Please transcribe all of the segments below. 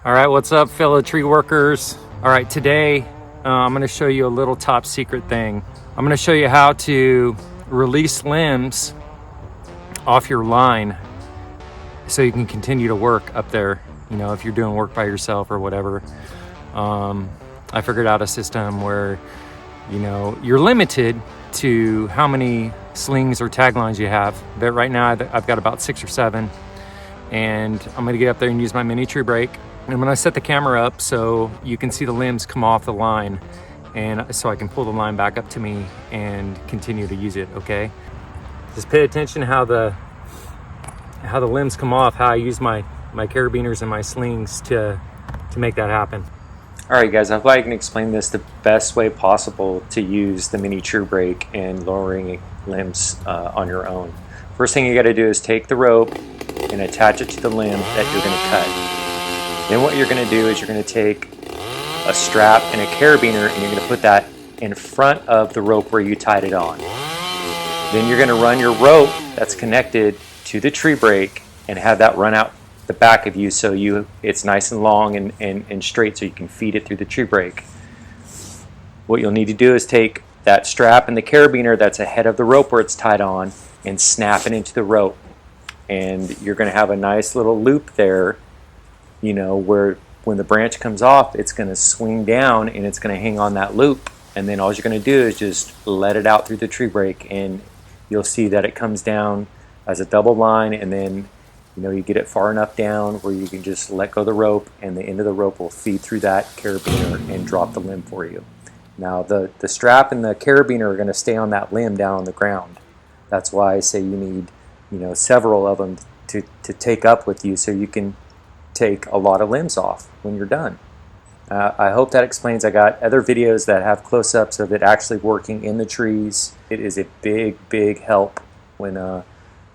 All right, what's up, fellow tree workers? All right, today I'm going to show you a little top secret thing. I'm going to show you how to release limbs off your line so you can continue to work up there, you know, if you're doing work by yourself or whatever. I figured out a system where, you know, you're limited to how many slings or taglines you have. But right now I've got about 6 or 7, and I'm going to get up there and use my mini tree brake. And I'm going to set the camera up so you can see the limbs come off the line, and so I can pull the line back up to me and continue to use it. Okay, just pay attention how the limbs come off, how I use my carabiners and my slings to make that happen. All right, guys, I hope I can explain this the best way possible to use the mini tree brake and lowering limbs on your own. First thing you got to do is take the rope and attach it to the limb that you're going to cut. Then what you're going to do is you're going to take a strap and a carabiner, and you're going to put that in front of the rope where you tied it on. Then you're going to run your rope that's connected to the tree brake and have that run out the back of you so it's nice and long and straight so you can feed it through the tree brake. What you'll need to do is take that strap and the carabiner that's ahead of the rope where it's tied on and snap it into the rope. And you're going to have a nice little loop there, you know, where when the branch comes off, it's going to swing down and it's going to hang on that loop. And then all you're going to do is just let it out through the tree brake, and you'll see that it comes down as a double line, and then, you know, you get it far enough down where you can just let go of the rope, and the end of the rope will feed through that carabiner and drop the limb for you. Now the strap and the carabiner are going to stay on that limb down on the ground. That's why I say you need, you know, several of them to take up with you so you can take a lot of limbs off when you're done. I hope that explains. I got other videos that have close-ups of it actually working in the trees. It is a big help when you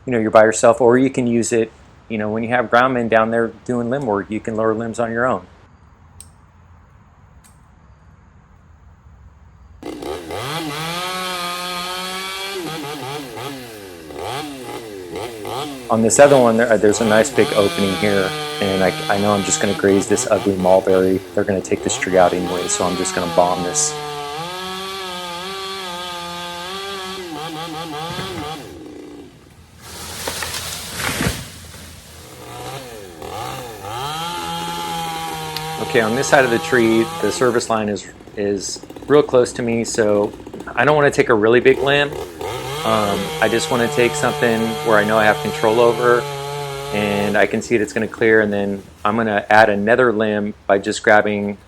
know, you're by yourself, or you can use it, you know, when you have groundmen down there doing limb work. You can lower limbs on your own. On this other one, there's a nice big opening here, and I know I'm just going to graze this ugly mulberry. They're going to take this tree out anyway, so I'm just going to bomb this. Okay, on this side of the tree, the service line is real close to me, so I don't want to take a really big limb. I just want to take something where I know I have control over, and I can see it's going to clear, and then I'm going to add another limb by just grabbing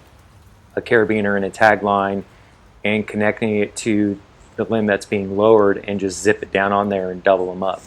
a carabiner and a tag line and connecting it to the limb that's being lowered, and just zip it down on there and double them up.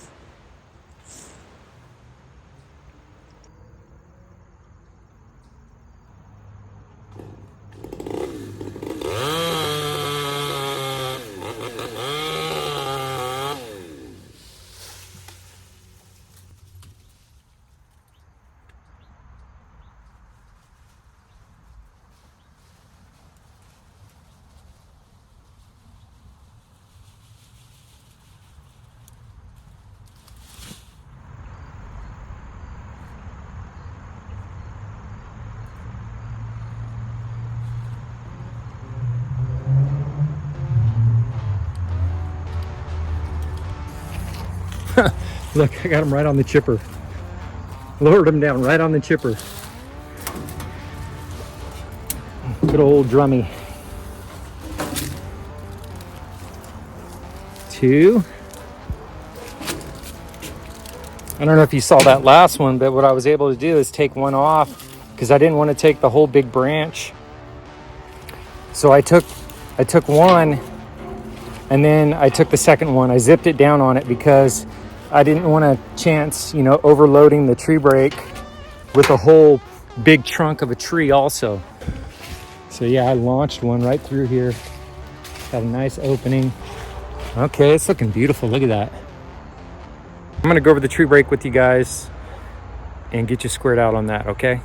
Look, I got him right on the chipper. Lowered him down right on the chipper. Good old drummy. 2. I don't know if you saw that last one, but what I was able to do is take one off because I didn't want to take the whole big branch. So I took one, and then I took the second one. I zipped it down on it because I didn't want to chance, you know, overloading the tree brake with a whole big trunk of a tree also. So yeah, I launched one right through here. Got a nice opening. Okay, it's looking beautiful. Look at that. I'm going to go over the tree brake with you guys and get you squared out on that, okay?